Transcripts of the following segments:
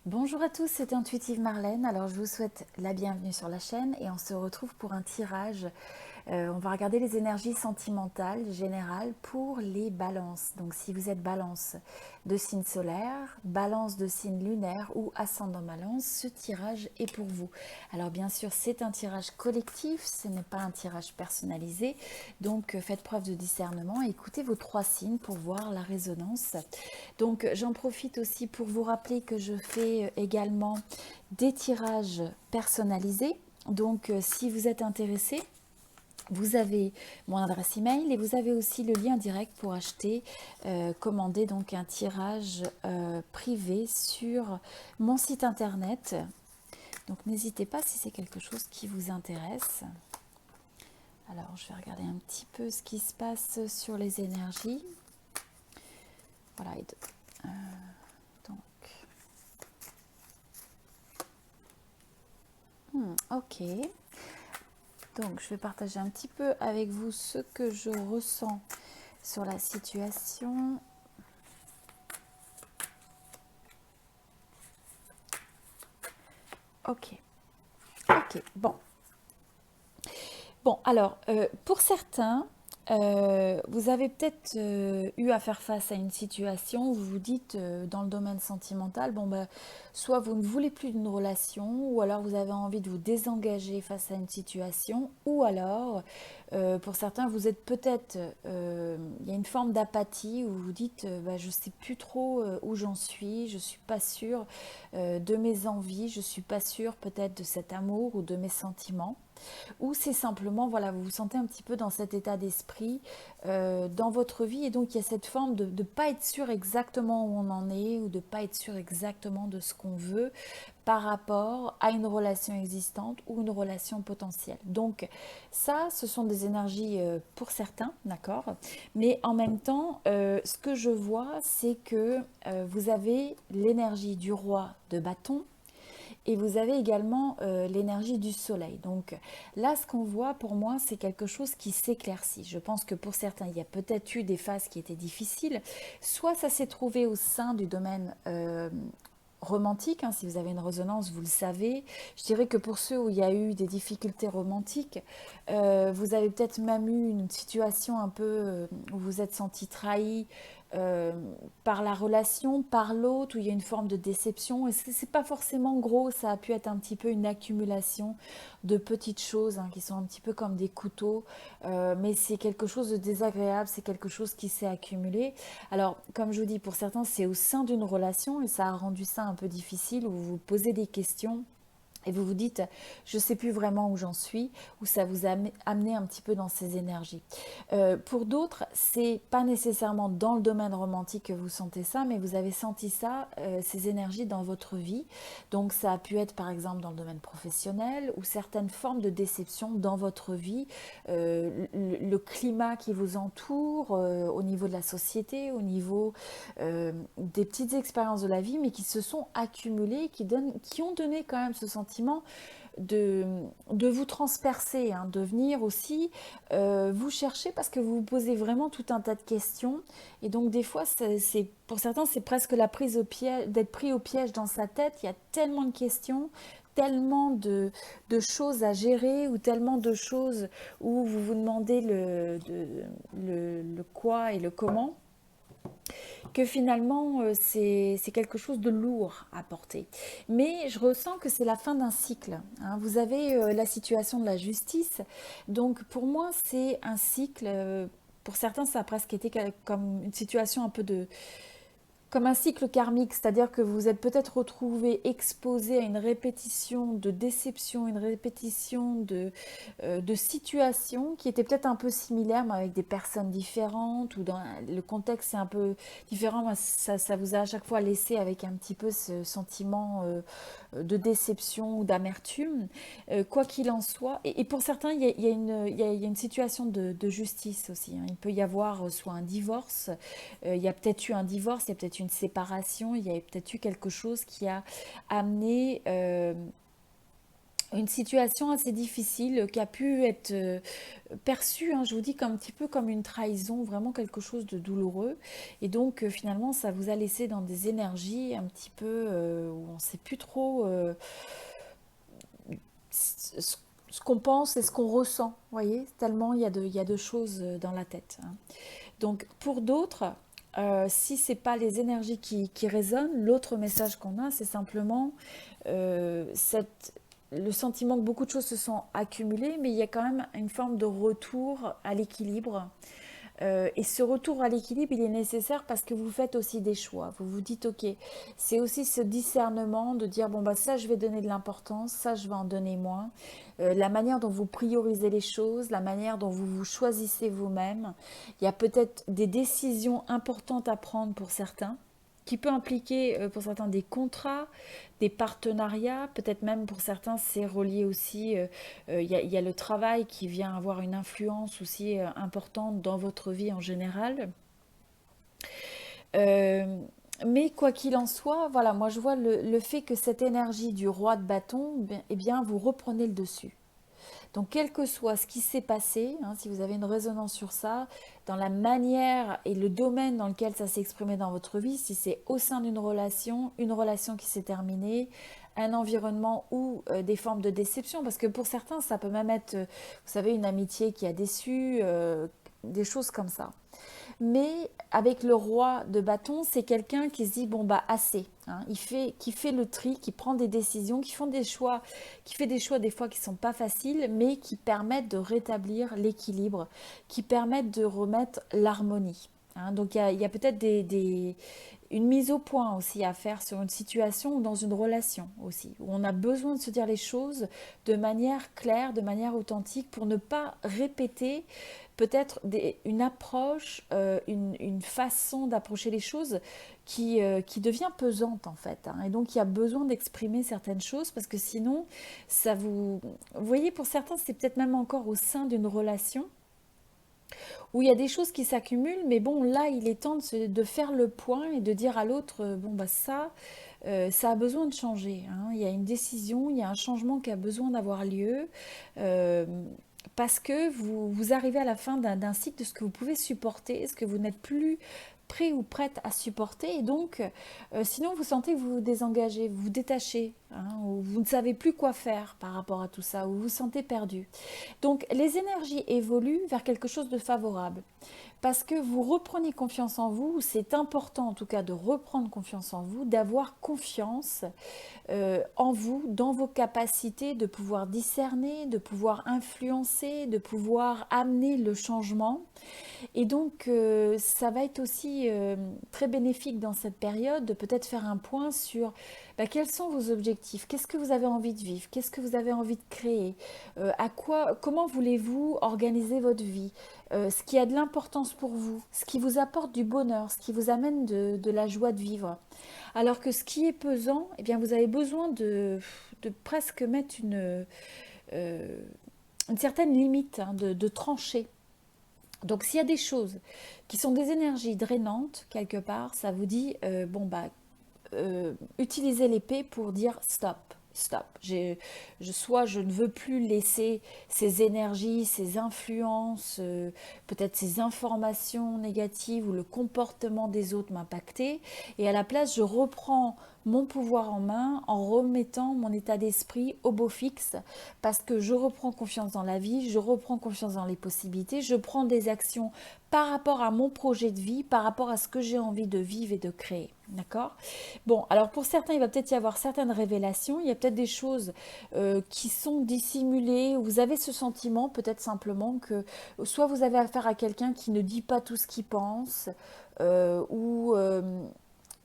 Bonjour à tous, c'est Intuitive Marlène. Alors je vous souhaite la bienvenue sur la chaîne et on se retrouve pour un tirage. On va regarder les énergies sentimentales générales pour les balances. Donc si vous êtes balance de signe solaire, balance de signe lunaire ou ascendant balance, ce tirage est pour vous. Alors bien sûr c'est un tirage collectif, ce n'est pas un tirage personnalisé. Donc faites preuve de discernement et écoutez vos 3 signes pour voir la résonance. Donc j'en profite aussi pour vous rappeler que je fais également des tirages personnalisés. Donc si vous êtes intéressé, vous avez mon adresse email et vous avez aussi le lien direct pour acheter, commander donc un tirage privé sur mon site internet. Donc n'hésitez pas si c'est quelque chose qui vous intéresse. Alors je vais regarder un petit peu ce qui se passe sur les énergies. Voilà. Ok. Donc, je vais partager un petit peu avec vous ce que je ressens sur la situation. Ok. Ok. Bon. Bon, alors, pour certains, vous avez peut-être eu à faire face à une situation où vous vous dites, dans le domaine sentimental, bon, bah, soit vous ne voulez plus d'une relation, ou alors vous avez envie de vous désengager face à une situation, ou alors, pour certains, vous êtes peut-être, il y a une forme d'apathie où vous dites, bah, je ne sais plus trop où j'en suis, je ne suis pas sûre de mes envies, je ne suis pas sûre peut-être de cet amour ou de mes sentiments. Ou c'est simplement, voilà, vous vous sentez un petit peu dans cet état d'esprit dans votre vie et donc il y a cette forme de ne pas être sûr exactement où on en est ou de ne pas être sûr exactement de ce qu'on veut par rapport à une relation existante ou une relation potentielle. Donc ça, ce sont des énergies pour certains, d'accord. Mais en même temps, ce que je vois, c'est que vous avez l'énergie du roi de bâton, et vous avez également l'énergie du soleil. Donc là, ce qu'on voit pour moi, c'est quelque chose qui s'éclaircit. Je pense que pour certains, il y a peut-être eu des phases qui étaient difficiles. Soit ça s'est trouvé au sein du domaine romantique, hein, si vous avez une résonance, vous le savez. Je dirais que pour ceux où il y a eu des difficultés romantiques, vous avez peut-être même eu une situation un peu où vous êtes senti trahi euh, par la relation, par l'autre, où il y a une forme de déception. Et c'est pas forcément gros, ça a pu être un petit peu une accumulation de petites choses hein, qui sont un petit peu comme des couteaux, mais c'est quelque chose de désagréable, c'est quelque chose qui s'est accumulé. Alors, comme je vous dis, pour certains, c'est au sein d'une relation et ça a rendu ça un peu difficile, où vous vous posez des questions et vous vous dites, je ne sais plus vraiment où j'en suis, ou ça vous a amené un petit peu dans ces énergies. Pour d'autres, c'est pas nécessairement dans le domaine romantique que vous sentez ça, mais vous avez senti ça, ces énergies dans votre vie. Donc ça a pu être par exemple dans le domaine professionnel, ou certaines formes de déception dans votre vie, le climat qui vous entoure, au niveau de la société, au niveau des petites expériences de la vie, mais qui se sont accumulées, qui ont donné quand même ce sentiment de, de vous transpercer, hein, de venir aussi vous chercher parce que vous vous posez vraiment tout un tas de questions. Et donc des fois, pour certains, c'est presque la prise au piège, d'être pris au piège dans sa tête. Il y a tellement de questions, tellement de choses à gérer ou tellement de choses où vous vous demandez le quoi et le comment, que finalement c'est quelque chose de lourd à porter. Mais je ressens que c'est la fin d'un cycle, hein. Vous avez la situation de la justice, donc pour moi c'est un cycle, pour certains ça a presque été comme une situation un peu de comme un cycle karmique, c'est-à-dire que vous êtes peut-être retrouvé exposé à une répétition de déceptions, une répétition de situations qui étaient peut-être un peu similaires, mais avec des personnes différentes, ou dans le contexte est un peu différent. Ça vous a à chaque fois laissé avec un petit peu ce sentiment de déception ou d'amertume. Quoi qu'il en soit, et pour certains, il y a une situation de justice aussi, hein. Il peut y avoir soit un divorce, il y a peut-être eu un divorce, il y a peut-être une séparation, il y a peut-être eu quelque chose qui a amené une situation assez difficile qui a pu être perçue, hein, je vous dis, comme un petit peu comme une trahison, vraiment quelque chose de douloureux. Et donc finalement, ça vous a laissé dans des énergies un petit peu où on ne sait plus trop ce ce qu'on pense et ce qu'on ressent. Vous voyez, tellement il y a de choses dans la tête, hein. Donc pour d'autres, si c'est pas les énergies qui résonnent, l'autre message qu'on a, c'est simplement cette, le sentiment que beaucoup de choses se sont accumulées, mais il y a quand même une forme de retour à l'équilibre. Et ce retour à l'équilibre, il est nécessaire parce que vous faites aussi des choix. Vous vous dites, ok, c'est aussi ce discernement de dire, bon, bah ça, je vais donner de l'importance, ça, je vais en donner moins. La manière dont vous priorisez les choses, la manière dont vous vous choisissez vous-même. Il y a peut-être des décisions importantes à prendre pour certains, qui peut impliquer pour certains des contrats, des partenariats, peut-être même pour certains c'est relié aussi, il y a le travail qui vient avoir une influence aussi importante dans votre vie en général. Euh, mais quoi qu'il en soit, voilà, moi je vois le fait que cette énergie du roi de bâton, eh bien vous reprenez le dessus. Donc, quel que soit ce qui s'est passé, hein, si vous avez une résonance sur ça, dans la manière et le domaine dans lequel ça s'est exprimé dans votre vie, si c'est au sein d'une relation, une relation qui s'est terminée, un environnement ou des formes de déception, parce que pour certains, ça peut même être, vous savez, une amitié qui a déçu, des choses comme ça. Mais avec le roi de bâton, c'est quelqu'un qui se dit bon bah assez, hein. Qui fait le tri, qui prend des décisions, qui font des choix, qui fait des choix des fois qui sont pas faciles, mais qui permettent de rétablir l'équilibre, qui permettent de remettre l'harmonie, hein. Donc il y a peut-être une mise au point aussi à faire sur une situation ou dans une relation aussi, où on a besoin de se dire les choses de manière claire, de manière authentique, pour ne pas répéter peut-être une approche, une façon d'approcher les choses qui devient pesante en fait, hein. Et donc il y a besoin d'exprimer certaines choses parce que sinon, ça vous... Vous voyez, pour certains, c'est peut-être même encore au sein d'une relation où il y a des choses qui s'accumulent, mais bon, là, il est temps de faire le point et de dire à l'autre, bon, bah ça a besoin de changer, hein. Il y a une décision, il y a un changement qui a besoin d'avoir lieu. Euh, Parce que vous arrivez à la fin d'un cycle de ce que vous pouvez supporter, ce que vous n'êtes plus prêt ou prête à supporter. Et donc, sinon, vous sentez que vous vous désengagez, vous vous détachez, hein, ou vous ne savez plus quoi faire par rapport à tout ça, ou vous vous sentez perdu. Donc, les énergies évoluent vers quelque chose de favorable parce que vous reprenez confiance en vous. C'est important en tout cas de reprendre confiance en vous, d'avoir confiance en vous, dans vos capacités de pouvoir discerner, de pouvoir influencer, de pouvoir amener le changement. Et donc, ça va être aussi très bénéfique dans cette période de peut-être faire un point sur bah, quels sont vos objectifs, qu'est-ce que vous avez envie de vivre, qu'est-ce que vous avez envie de créer, comment voulez-vous organiser votre vie, ce qui a de l'importance pour vous, ce qui vous apporte du bonheur, ce qui vous amène de la joie de vivre. Alors que ce qui est pesant, eh bien, vous avez besoin de presque mettre euh, une certaine limite, hein, de trancher. Donc s'il y a des choses qui sont des énergies drainantes quelque part, ça vous dit bon bah utilisez l'épée pour dire stop, stop. Soit je ne veux plus laisser ces énergies, ces influences, peut-être ces informations négatives ou le comportement des autres m'impacter, et à la place je reprends mon pouvoir en main en remettant mon état d'esprit au beau fixe parce que je reprends confiance dans la vie, je reprends confiance dans les possibilités, je prends des actions par rapport à mon projet de vie, par rapport à ce que j'ai envie de vivre et de créer. D'accord? Bon, alors pour certains, il va peut-être y avoir certaines révélations, il y a peut-être des choses qui sont dissimulées, vous avez ce sentiment peut-être simplement que soit vous avez affaire à quelqu'un qui ne dit pas tout ce qu'il pense, ou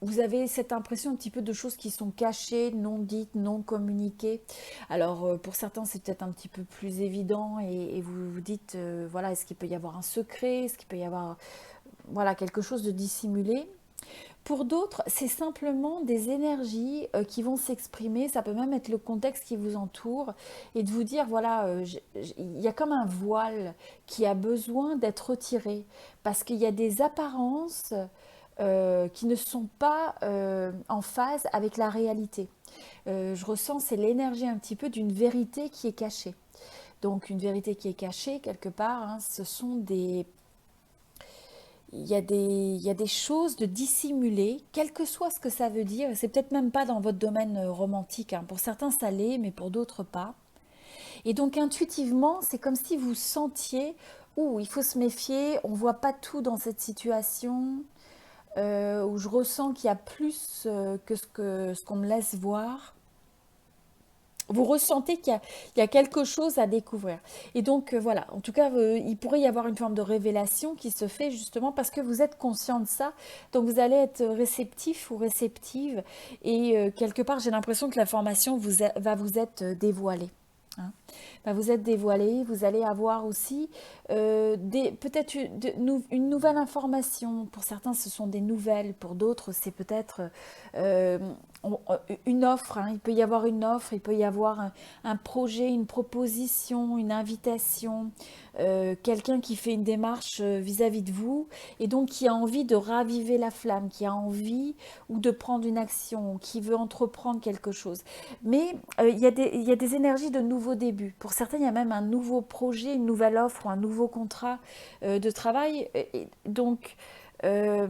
vous avez cette impression un petit peu de choses qui sont cachées, non dites, non communiquées. Alors pour certains c'est peut-être un petit peu plus évident et vous vous dites voilà, est-ce qu'il peut y avoir un secret, est-ce qu'il peut y avoir voilà quelque chose de dissimulé. Pour d'autres, c'est simplement des énergies qui vont s'exprimer, ça peut même être le contexte qui vous entoure, et de vous dire, voilà, il y a comme un voile qui a besoin d'être retiré, parce qu'il y a des apparences qui ne sont pas en phase avec la réalité. Je ressens, c'est l'énergie un petit peu d'une vérité qui est cachée. Donc une vérité qui est cachée quelque part, hein, ce sont des... il y a des choses de dissimulées, quel que soit ce que ça veut dire. C'est peut-être même pas dans votre domaine romantique, hein. Pour certains ça l'est, mais pour d'autres pas. Et donc intuitivement, c'est comme si vous sentiez, ouh, il faut se méfier, on voit pas tout dans cette situation, où je ressens qu'il y a plus ce qu'on me laisse voir. Vous ressentez il y a quelque chose à découvrir. Et donc voilà, en tout cas, il pourrait y avoir une forme de révélation qui se fait justement parce que vous êtes conscient de ça. Donc vous allez être réceptif ou réceptive. Et quelque part, j'ai l'impression que l'information va vous être dévoilée. Hein. Va vous être dévoilée. Vous allez avoir aussi peut-être une nouvelle information. Pour certains, ce sont des nouvelles. Pour d'autres, c'est peut-être euh, une offre, hein. Il peut y avoir une offre, il peut y avoir un projet, une proposition, une invitation, quelqu'un qui fait une démarche vis-à-vis de vous et donc qui a envie de raviver la flamme, qui a envie ou de prendre une action, qui veut entreprendre quelque chose. Mais il y a des énergies de nouveau début. Pour certains, il y a même un nouveau projet, une nouvelle offre ou un nouveau contrat de travail. Et donc, euh,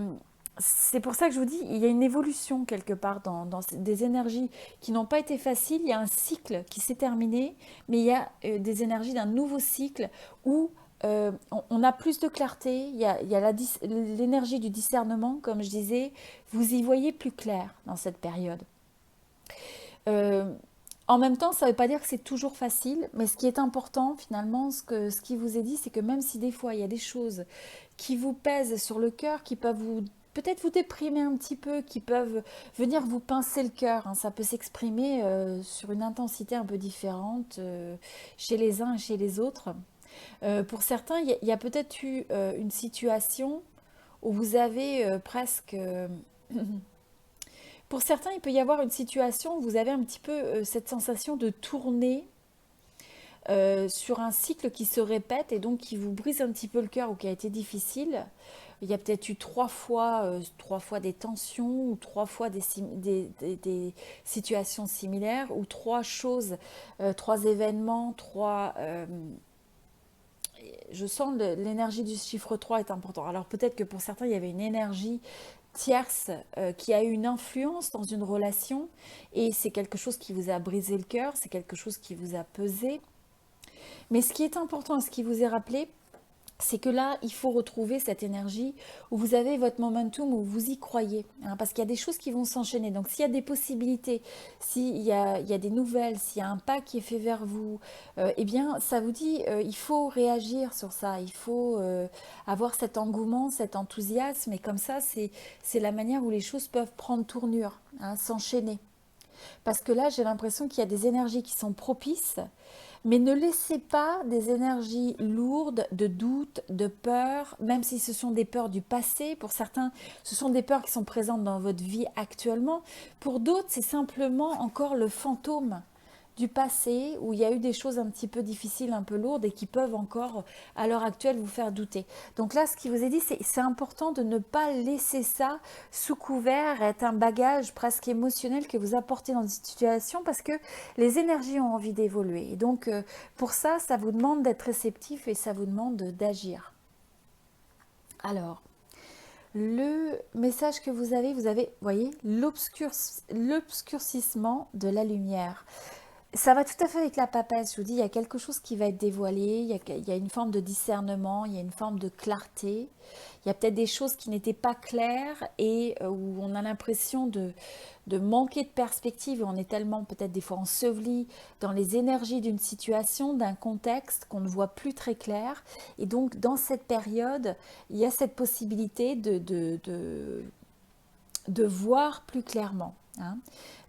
c'est pour ça que je vous dis, il y a une évolution quelque part dans des énergies qui n'ont pas été faciles. Il y a un cycle qui s'est terminé, mais il y a des énergies d'un nouveau cycle où on a plus de clarté. Il y a l'énergie du discernement, comme je disais. Vous y voyez plus clair dans cette période. Euh, En même temps, ça ne veut pas dire que c'est toujours facile, mais ce qui est important finalement, ce qui vous est dit, c'est que même si des fois il y a des choses qui vous pèsent sur le cœur, qui peuvent vous peut-être vous déprimer un petit peu, qui peuvent venir vous pincer le cœur, hein, ça peut s'exprimer sur une intensité un peu différente chez les uns et chez les autres. Pour certains, il y a peut-être eu une situation où vous avez presque pour certains, il peut y avoir une situation où vous avez un petit peu cette sensation de tourner sur un cycle qui se répète et donc qui vous brise un petit peu le cœur ou qui a été difficile. Il y a peut-être eu trois fois des tensions ou trois fois des situations similaires ou trois choses, trois événements, je sens l'énergie du chiffre 3 est important. Alors peut-être que pour certains, il y avait une énergie tierce qui a eu une influence dans une relation et c'est quelque chose qui vous a brisé le cœur, c'est quelque chose qui vous a pesé. Mais ce qui est important et ce qui vous est rappelé, c'est que là, il faut retrouver cette énergie où vous avez votre momentum, où vous y croyez. Hein, parce qu'il y a des choses qui vont s'enchaîner. Donc, s'il y a des possibilités, il y a des nouvelles, s'il y a un pas qui est fait vers vous, eh bien, ça vous dit, il faut réagir sur ça. Il faut avoir cet engouement, cet enthousiasme. Et comme ça, c'est la manière où les choses peuvent prendre tournure, hein, s'enchaîner. Parce que là, j'ai l'impression qu'il y a des énergies qui sont propices, mais ne laissez pas des énergies lourdes de doute, de peur, même si ce sont des peurs du passé. Pour certains, ce sont des peurs qui sont présentes dans votre vie actuellement. Pour d'autres, c'est simplement encore le fantôme du passé où il y a eu des choses un petit peu difficiles, un peu lourdes et qui peuvent encore à l'heure actuelle vous faire douter. Donc là, ce qui vous est dit, c'est important de ne pas laisser ça sous couvert, être un bagage presque émotionnel que vous apportez dans une situation parce que les énergies ont envie d'évoluer. Et donc pour ça, ça vous demande d'être réceptif et ça vous demande d'agir. Alors, le message que vous avez, voyez, l'obscurcissement de la lumière. Ça va tout à fait avec la papesse. Je vous dis, il y a quelque chose qui va être dévoilé, il y a une forme de discernement, il y a une forme de clarté. Il y a peut-être des choses qui n'étaient pas claires et où on a l'impression de manquer de perspective et on est tellement peut-être des fois enseveli dans les énergies d'une situation, d'un contexte qu'on ne voit plus très clair. Et donc, dans cette période, il y a cette possibilité de voir plus clairement. Hein.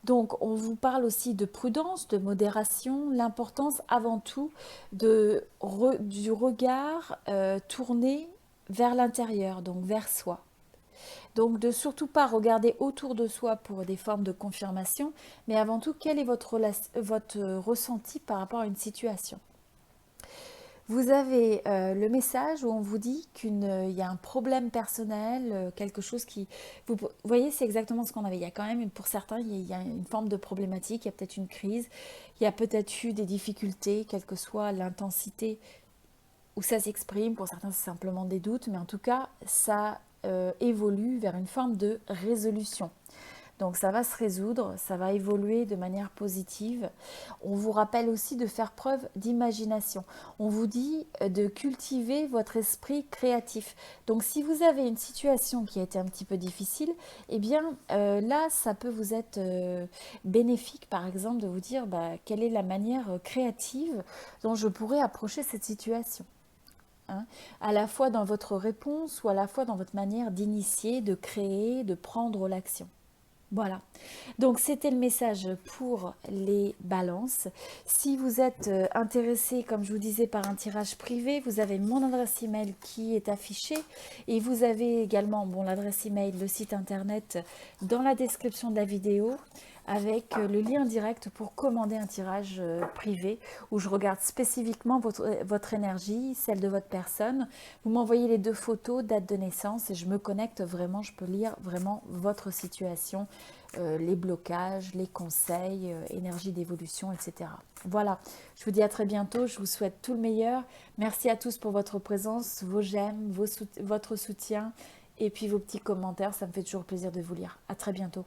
Donc, on vous parle aussi de prudence, de modération, l'importance avant tout du regard tourné vers l'intérieur, donc vers soi. Donc, de surtout pas regarder autour de soi pour des formes de confirmation, mais avant tout, quel est votre ressenti par rapport à une situation. Vous avez le message où on vous dit il y a un problème personnel, quelque chose qui... Vous voyez, c'est exactement ce qu'on avait. Il y a quand même, pour certains, il y a une forme de problématique, il y a peut-être une crise, il y a peut-être eu des difficultés, quelle que soit l'intensité où ça s'exprime. Pour certains, c'est simplement des doutes, mais en tout cas, ça évolue vers une forme de résolution. Donc ça va se résoudre, ça va évoluer de manière positive. On vous rappelle aussi de faire preuve d'imagination. On vous dit de cultiver votre esprit créatif. Donc si vous avez une situation qui a été un petit peu difficile, eh bien là, ça peut vous être bénéfique, par exemple, de vous dire quelle est la manière créative dont je pourrais approcher cette situation. Hein, à la fois dans votre réponse ou à la fois dans votre manière d'initier, de créer, de prendre l'action. Voilà. Donc c'était le message pour les balances. Si vous êtes intéressé, comme je vous disais, par un tirage privé, vous avez mon adresse email qui est affichée et vous avez également l'adresse email, le site internet dans la description de la vidéo avec le lien direct pour commander un tirage privé où je regarde spécifiquement votre énergie, celle de votre personne. Vous m'envoyez les 2 photos, date de naissance et je me connecte vraiment, je peux lire vraiment votre situation, les blocages, les conseils, énergie d'évolution, etc. Voilà, je vous dis à très bientôt, je vous souhaite tout le meilleur. Merci à tous pour votre présence, vos j'aime, votre soutien et puis vos petits commentaires, ça me fait toujours plaisir de vous lire. À très bientôt.